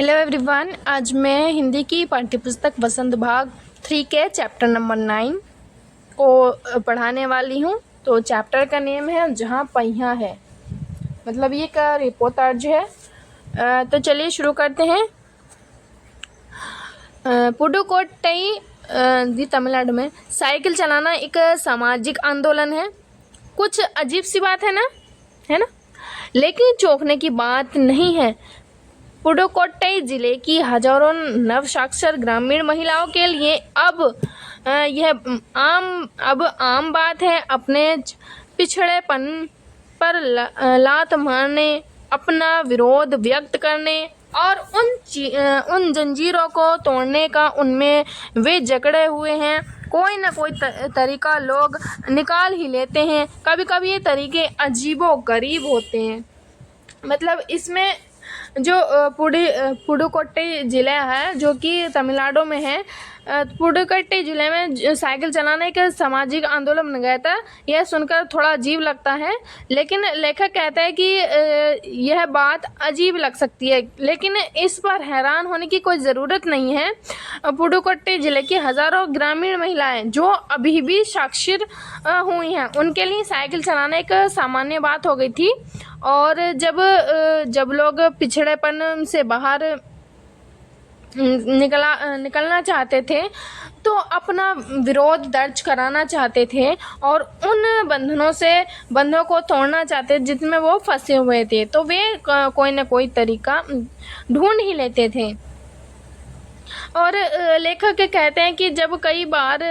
Hello everyone. आज मैं हिंदी की पाठ्यपुस्तक वसंत भाग 3 के चैप्टर नंबर 9 को पढ़ाने वाली हूँ। तो चैप्टर का नेम है जहाँ पहिया है, मतलब ये का रिपोर्टाज है। तो चलिए शुरू करते हैं। पुडुकोट्टई तमिलनाडु में साइकिल चलाना एक सामाजिक आंदोलन है। कुछ अजीब सी बात है ना, लेकिन चौंकने की बात नहीं है। पुडुकोट्टई जिले की हजारों नवसाक्षर ग्रामीण महिलाओं के लिए अब यह आम बात है। अपने पिछड़ेपन पर लात मारने, अपना विरोध व्यक्त करने और उन जंजीरों को तोड़ने का उनमें वे जकड़े हुए हैं। कोई ना कोई तरीका लोग निकाल ही लेते हैं। कभी कभी ये तरीके अजीबो गरीब होते हैं। मतलब इसमें जो पुडुकोट्टई ज़िला है जो कि तमिलनाडु में है, पुडुकोट्टई ज़िले में साइकिल चलाना एक सामाजिक आंदोलन बन गया था। यह सुनकर थोड़ा अजीब लगता है, लेकिन लेखक कहता है कि यह बात अजीब लग सकती है, लेकिन इस पर हैरान होने की कोई ज़रूरत नहीं है। पुडुकोट्टई ज़िले की हज़ारों ग्रामीण महिलाएं जो अभी भी साक्षर हुई हैं, उनके लिए साइकिल चलाना एक सामान्य बात हो गई थी। और जब लोग पिछड़ेपन से बाहर निकलना चाहते थे, तो अपना विरोध दर्ज कराना चाहते थे और उन बंधनों को तोड़ना चाहते जिसमें वो फंसे हुए थे, तो वे कोई ना कोई तरीका ढूंढ ही लेते थे। और लेखक कहते हैं कि जब कई बार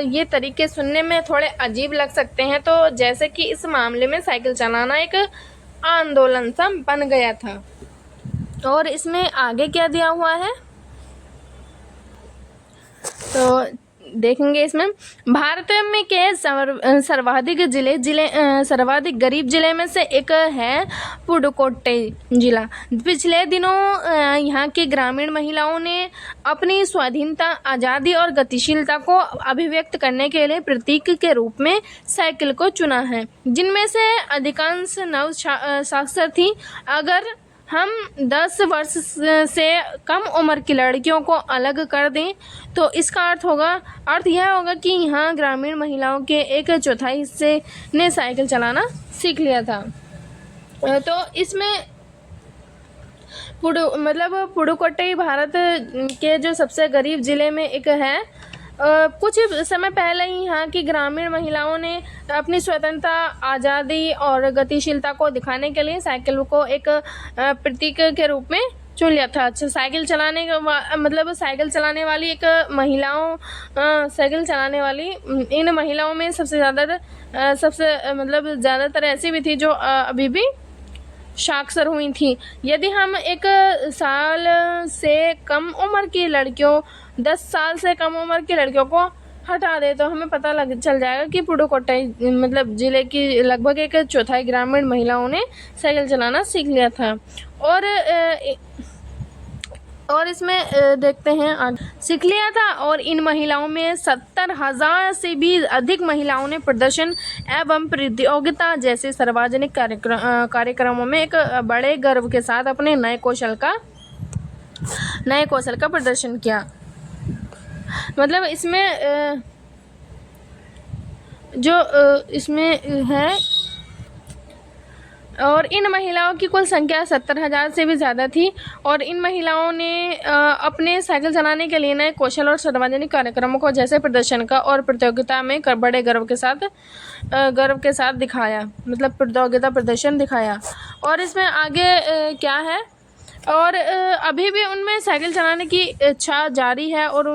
ये तरीके सुनने में थोड़े अजीब लग सकते हैं, तो जैसे कि इस मामले में साइकिल चलाना एक आंदोलन सा बन गया था। और इसमें आगे क्या दिया हुआ है तो देखेंगे। इसमें भारत में के सर्वाधिक गरीब जिले में से एक है पुडुकोट्टई जिला। पिछले दिनों यहाँ की ग्रामीण महिलाओं ने अपनी स्वाधीनता, आज़ादी और गतिशीलता को अभिव्यक्त करने के लिए प्रतीक के रूप में साइकिल को चुना है, जिनमें से अधिकांश नव साक्षर थी। अगर हम 10 वर्ष से कम उम्र की लड़कियों को अलग कर दें, तो इसका अर्थ यह होगा कि यहाँ ग्रामीण महिलाओं के 1/4 हिस्से ने साइकिल चलाना सीख लिया था। तो इसमें पुडुकोट्टई भारत के जो सबसे गरीब ज़िले में एक है। कुछ समय पहले ही यहाँ की ग्रामीण महिलाओं ने अपनी स्वतंत्रता, आज़ादी और गतिशीलता को दिखाने के लिए साइकिल को एक प्रतीक के रूप में चुन लिया था। अच्छा, साइकिल चलाने वाली इन महिलाओं में ज़्यादातर ऐसी भी थी जो अभी भी साक्षर हुई थी। यदि हम 1 साल से कम उम्र की लड़कियों 10 साल से कम उम्र की लड़कियों को हटा दे, तो हमें पता चल जाएगा कि पुडुकोट्टई ज़िले की लगभग 1/4 ग्रामीण महिलाओं ने साइकिल चलाना सीख लिया था। और इसमें देखते हैं सीख लिया था। और इन महिलाओं में 70,000 से भी अधिक महिलाओं ने प्रदर्शन एवं प्रतियोगिता जैसे सार्वजनिक कार्यक्रमों में एक बड़े गर्व के साथ अपने नए कौशल का प्रदर्शन किया। मतलब इसमें इसमें है। और इन महिलाओं की कुल संख्या 70,000 से भी ज़्यादा थी। और इन महिलाओं ने अपने साइकिल चलाने के लिए नए कौशल और सार्वजनिक कार्यक्रमों को जैसे प्रदर्शन का और प्रतियोगिता में बड़े गर्व के साथ दिखाया, मतलब प्रतियोगिता प्रदर्शन दिखाया। और इसमें आगे क्या है, और अभी भी उनमें साइकिल चलाने की इच्छा जारी है। और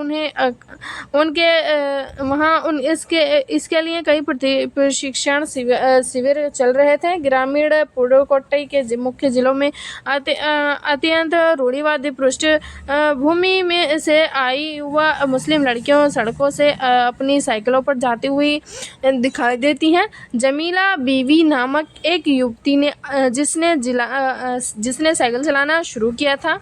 इसके लिए कई प्रशिक्षण शिविर चल रहे थे। ग्रामीण पुडुकोट्टई के मुख्य जिलों में अत्यंत रूढ़िवादी पृष्ठभूमि में से आई युवा मुस्लिम लड़कियों सड़कों से अपनी साइकिलों पर जाती हुई दिखाई देती हैं। जमीला बीवी नामक एक युवती ने जिसने साइकिल चलाना शुरू किया था,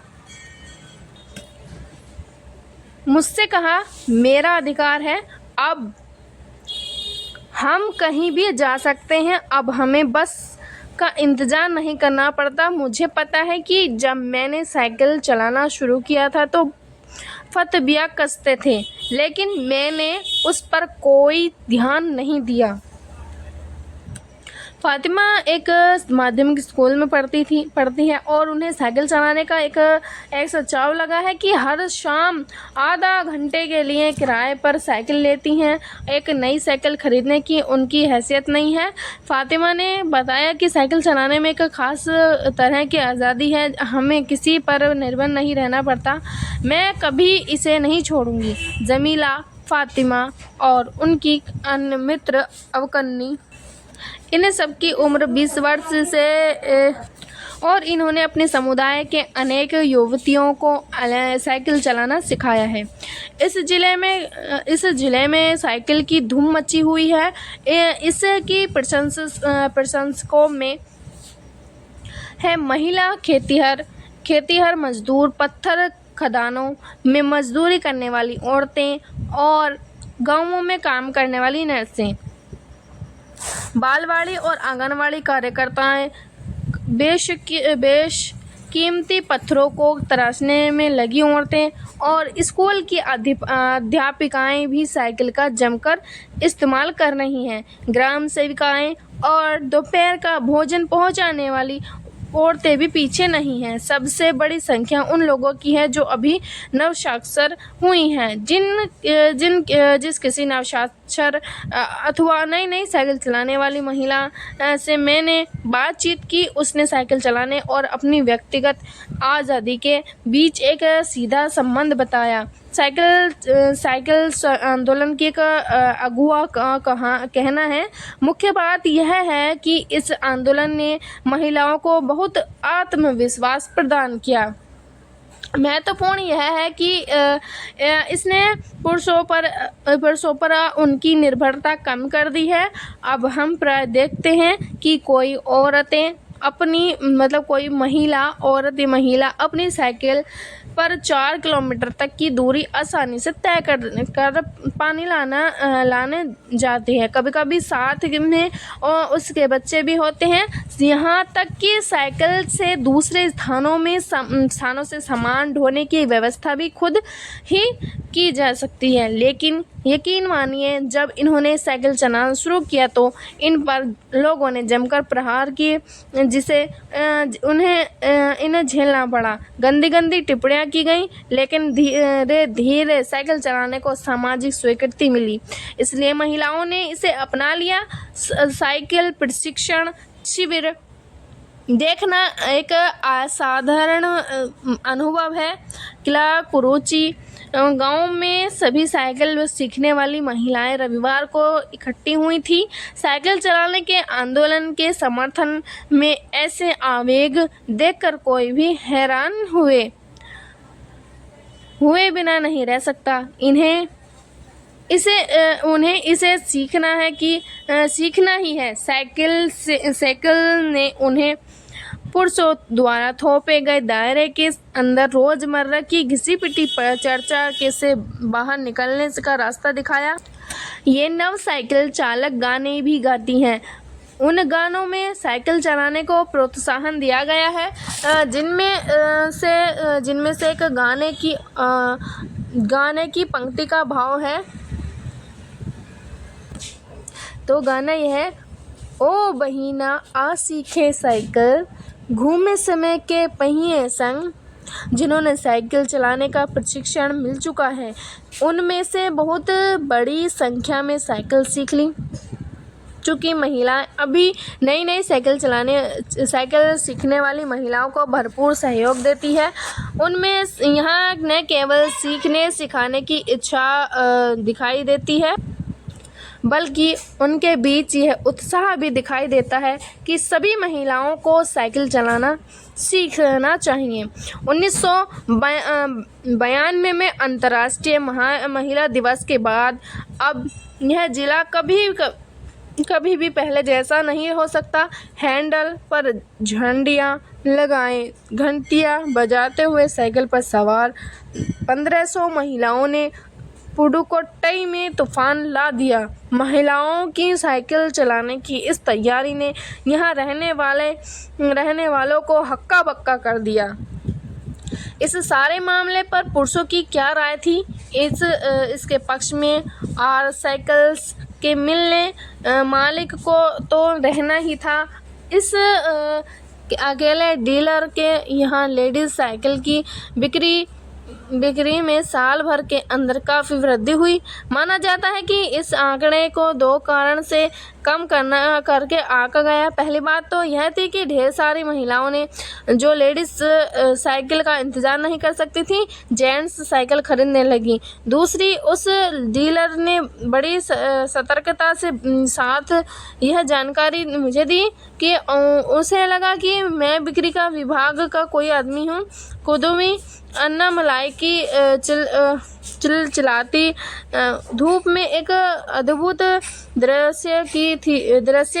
मुझसे कहा, मेरा अधिकार है, अब हम कहीं भी जा सकते हैं, अब हमें बस का इंतज़ार नहीं करना पड़ता। मुझे पता है कि जब मैंने साइकिल चलाना शुरू किया था तो फतवियाँ कसते थे, लेकिन मैंने उस पर कोई ध्यान नहीं दिया। फातिमा एक माध्यमिक स्कूल में पढ़ती है और उन्हें साइकिल चलाने का एक ऐसा चाव लगा है कि हर शाम आधा घंटे के लिए किराए पर साइकिल लेती हैं। एक नई साइकिल खरीदने की उनकी हैसियत नहीं है। फातिमा ने बताया कि साइकिल चलाने में एक ख़ास तरह की आज़ादी है, हमें किसी पर निर्भर नहीं रहना पड़ता। मैं कभी इसे नहीं छोड़ूंगी। जमीला, फातिमा और उनकी अन्य मित्र अवकन्नी, इन्हें सबकी उम्र 20 वर्ष से और इन्होंने अपने समुदाय के अनेक युवतियों को साइकिल चलाना सिखाया है। इस ज़िले में साइकिल की धूम मची हुई है। इसकी प्रशंसकों में है महिला खेतीहर मजदूर, पत्थर खदानों में मजदूरी करने वाली औरतें और गांवों में काम करने वाली नर्सें, बालवाड़ी और आंगनवाड़ी कार्यकर्ताएं, बेशकीमती पत्थरों को तराशने में लगी औरतें और स्कूल की अध्यापिकाएं भी साइकिल का जमकर इस्तेमाल कर रही हैं। ग्राम सेविकाएं और दोपहर का भोजन पहुंचाने वाली औरतें भी पीछे नहीं हैं। सबसे बड़ी संख्या उन लोगों की है जो अभी नवसाक्षर हुई हैं। जिस किसी नवसाक्षर अथवा नई साइकिल चलाने वाली महिला से मैंने बातचीत की, उसने साइकिल चलाने और अपनी व्यक्तिगत आज़ादी के बीच एक सीधा संबंध बताया। साइकिल आंदोलन की एक अगुआ कहना है, मुख्य बात यह है कि इस आंदोलन ने महिलाओं को बहुत आत्मविश्वास प्रदान किया। महत्वपूर्ण यह है कि इसने पुरुषों पर उनकी निर्भरता कम कर दी है। अब हम प्राय देखते हैं कि कोई महिला अपनी साइकिल पर 4 किलोमीटर तक की दूरी आसानी से तय कर पानी लाने जाती है। कभी-कभी साथ में उसके बच्चे भी होते हैं। यहाँ तक कि साइकिल से दूसरे स्थानों से सामान ढोने की व्यवस्था भी खुद ही की जा सकती है। लेकिन यकीन मानिए, जब इन्होंने साइकिल चलाना शुरू किया तो इन पर लोगों ने जमकर प्रहार किए, जिसे इन्हें झेलना पड़ा। गंदी टिप्पणियां की गईं, लेकिन धीरे धीरे साइकिल चलाने को सामाजिक स्वीकृति मिली, इसलिए महिलाओं ने इसे अपना लिया। साइकिल प्रशिक्षण शिविर देखना एक असाधारण अनुभव है। किला कुरुचि गांव में सभी साइकिल सीखने वाली महिलाएं रविवार को इकट्ठी हुई थी। साइकिल चलाने के आंदोलन के समर्थन में ऐसे आवेग देखकर कोई भी हैरान हुए बिना नहीं रह सकता। उन्हें इसे सीखना ही है। साइकिल ने उन्हें पुरुषों द्वारा थोपे गए दायरे के अंदर रोजमर्रा की घिसी पिटी चर्चा से बाहर निकलने का रास्ता दिखाया। ये नव साइकिल चालक गाने भी गाती हैं। उन गानों में साइकिल चलाने को प्रोत्साहन दिया गया है, जिनमें से एक गाने की पंक्ति का भाव है। तो गाना यह है, ओ बहिना आ सीखे साइकिल, घूमे समय के पहिए संग। जिन्होंने साइकिल चलाने का प्रशिक्षण मिल चुका है, उनमें से बहुत बड़ी संख्या में साइकिल सीख ली चूँकि महिलाएं अभी नई साइकिल सीखने वाली महिलाओं को भरपूर सहयोग देती है। उनमें यहाँ न केवल सिखाने की इच्छा दिखाई देती है, बल्कि उनके बीच यह उत्साह भी दिखाई देता है कि सभी महिलाओं को साइकिल चलाना सीखना चाहिए। 1992 में अंतर्राष्ट्रीय महिला दिवस के बाद अब यह जिला कभी भी पहले जैसा नहीं हो सकता। हैंडल पर झंडियाँ लगाए, घंटियाँ बजाते हुए साइकिल पर सवार 1500 महिलाओं ने पुडुकोट्टई में तूफान ला दिया। महिलाओं की साइकिल चलाने की इस तैयारी ने यहाँ रहने वालों को हक्का बक्का कर दिया। इस सारे मामले पर पुरुषों की क्या राय थी? इसके पक्ष में आर साइकिल्स के मिलने मालिक को तो रहना ही था। इस अकेले डीलर के यहाँ लेडीज साइकिल की बिक्री में साल भर के अंदर काफ़ी वृद्धि हुई। माना जाता है कि इस आंकड़े को 2 कारण से कम करके आंका गया। पहली बात तो यह थी कि ढेर सारी महिलाओं ने जो लेडीज साइकिल का इंतज़ार नहीं कर सकती थी, जेंट्स साइकिल खरीदने लगी। दूसरी, उस डीलर ने बड़ी सतर्कता से साथ यह जानकारी मुझे दी कि उसे लगा कि मैं बिक्री का विभाग का कोई आदमी हूँ। खुदमी अन्ना मलाई की चिलचिलाती धूप में एक अद्भुत दृश्य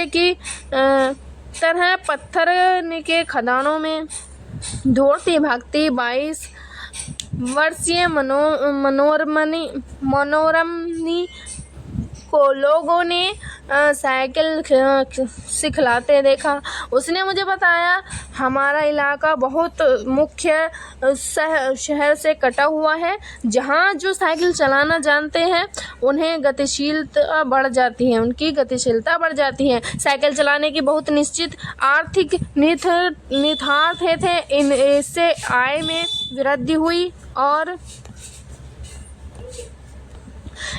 की तरह पत्थर के खदानों में दौड़ती भागती 22 वर्षीय मनोरमनी को लोगों ने साइकिल सिखलाते देखा। उसने मुझे बताया, हमारा इलाका बहुत मुख्य शहर से कटा हुआ है, जहाँ जो साइकिल चलाना जानते हैं उनकी गतिशीलता बढ़ जाती है। साइकिल चलाने की बहुत निश्चित आर्थिक निहितार्थ थे। इससे आय में वृद्धि हुई और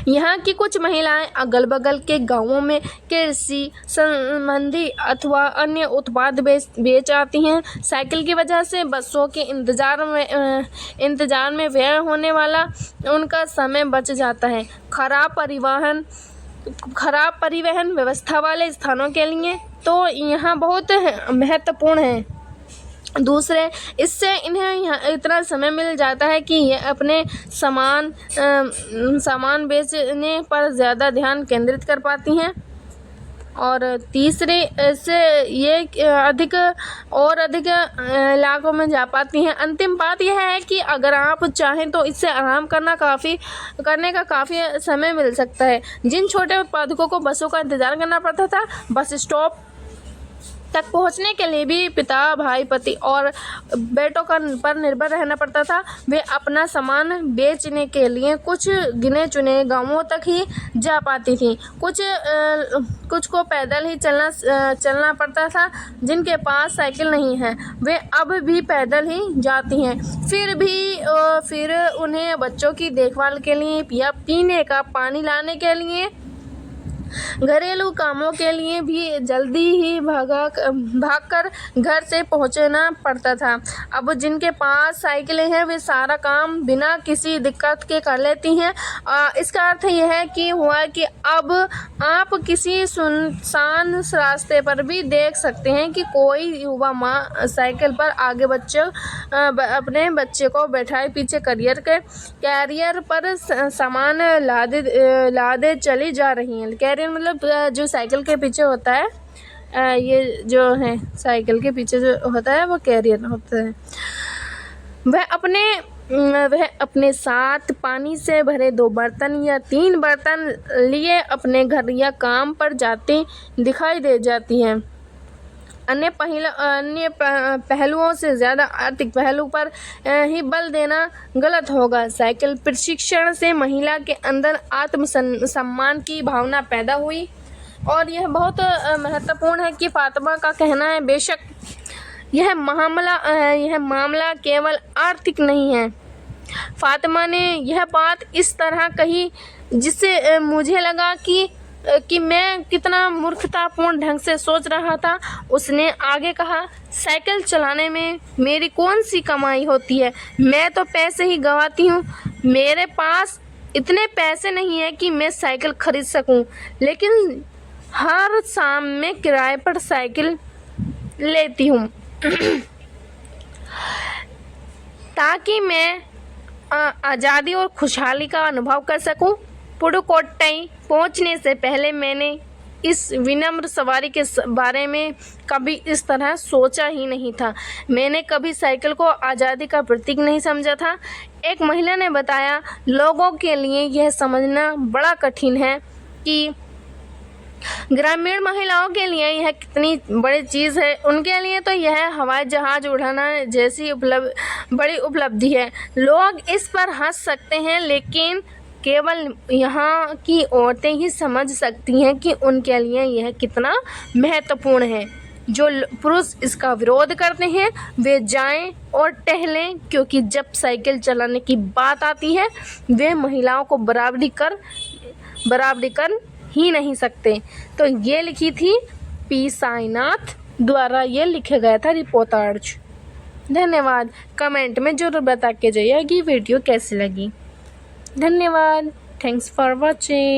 यहाँ की कुछ महिलाएं अगल बगल के गांवों में कृषि संबंधी अथवा अन्य उत्पाद बेच आती हैं। साइकिल की वजह से बसों के इंतजार में व्यय होने वाला उनका समय बच जाता है। खराब परिवहन व्यवस्था वाले स्थानों के लिए तो यहाँ बहुत महत्वपूर्ण है। दूसरे, इससे इन्हें यहाँ इतना समय मिल जाता है कि ये अपने सामान बेचने पर ज़्यादा ध्यान केंद्रित कर पाती हैं। और तीसरे, इससे ये अधिक इलाकों में जा पाती हैं। अंतिम बात यह है कि अगर आप चाहें तो इससे आराम करने का काफ़ी समय मिल सकता है। जिन छोटे उत्पादकों को बसों का इंतज़ार करना पड़ता था, बस स्टॉप तक पहुंचने के लिए भी पिता, भाई, पति और बेटों पर निर्भर रहना पड़ता था, वे अपना सामान बेचने के लिए कुछ गिने चुने गांवों तक ही जा पाती थीं। कुछ को पैदल ही चलना पड़ता था। जिनके पास साइकिल नहीं है वे अब भी पैदल ही जाती हैं। फिर उन्हें बच्चों की देखभाल के लिए या पीने का पानी लाने के लिए, घरेलू कामों के लिए भी जल्दी ही भागकर घर से पहुंचना पड़ता था। अब जिनके पास साइकिलें हैं वे सारा काम बिना किसी दिक्कत के कर लेती हैं। इसका अर्थ यह है कि अब आप किसी सुनसान रास्ते पर भी देख सकते हैं कि कोई युवा माँ साइकिल पर आगे अपने बच्चे को बैठाए पीछे कैरियर पर सामान लादे चली जा रही हैं। कैरियर मतलब जो साइकिल के पीछे होता है, ये जो है साइकिल के पीछे जो होता है वो कैरियर होता है। वह अपने साथ पानी से भरे 2 बर्तन या 3 बर्तन लिए अपने घर या काम पर जाती दिखाई दे जाती हैं। अन्य पहलुओं से ज़्यादा आर्थिक पहलू पर ही बल देना गलत होगा। साइकिल प्रशिक्षण से महिला के अंदर आत्मसम्मान की भावना पैदा हुई और यह बहुत महत्वपूर्ण है कि फातिमा का कहना है, बेशक यह मामला केवल आर्थिक नहीं है। फातिमा ने यह बात इस तरह कही जिससे मुझे लगा कि मैं कितना मूर्खतापूर्ण ढंग से सोच रहा था। उसने आगे कहा, साइकिल चलाने में मेरी कौन सी कमाई होती है? मैं तो पैसे ही गंवाती हूँ। मेरे पास इतने पैसे नहीं है कि मैं साइकिल खरीद सकूँ, लेकिन हर शाम मैं किराए पर साइकिल लेती हूँ ताकि मैं आज़ादी और खुशहाली का अनुभव कर सकूं। पुडुकोट्टई पहुंचने से पहले मैंने इस विनम्र सवारी के बारे में कभी इस तरह सोचा ही नहीं था। मैंने कभी साइकिल को आज़ादी का प्रतीक नहीं समझा था। एक महिला ने बताया, लोगों के लिए यह समझना बड़ा कठिन है कि ग्रामीण महिलाओं के लिए यह कितनी बड़ी चीज़ है। उनके लिए तो यह हवाई जहाज़ उड़ाना जैसी बड़ी उपलब्धि है। लोग इस पर हंस सकते हैं, लेकिन केवल यहाँ की औरतें ही समझ सकती हैं कि उनके लिए यह कितना महत्वपूर्ण है। जो पुरुष इसका विरोध करते हैं वे जाएं और टहलें, क्योंकि जब साइकिल चलाने की बात आती है वे महिलाओं को बराबरी कर ही नहीं सकते। तो ये लिखी थी पी साईनाथ द्वारा, ये लिखा गया था रिपोर्टाज। धन्यवाद। कमेंट में ज़रूर बता के जाइए कि वीडियो कैसी लगी। धन्यवाद। Thanks for watching.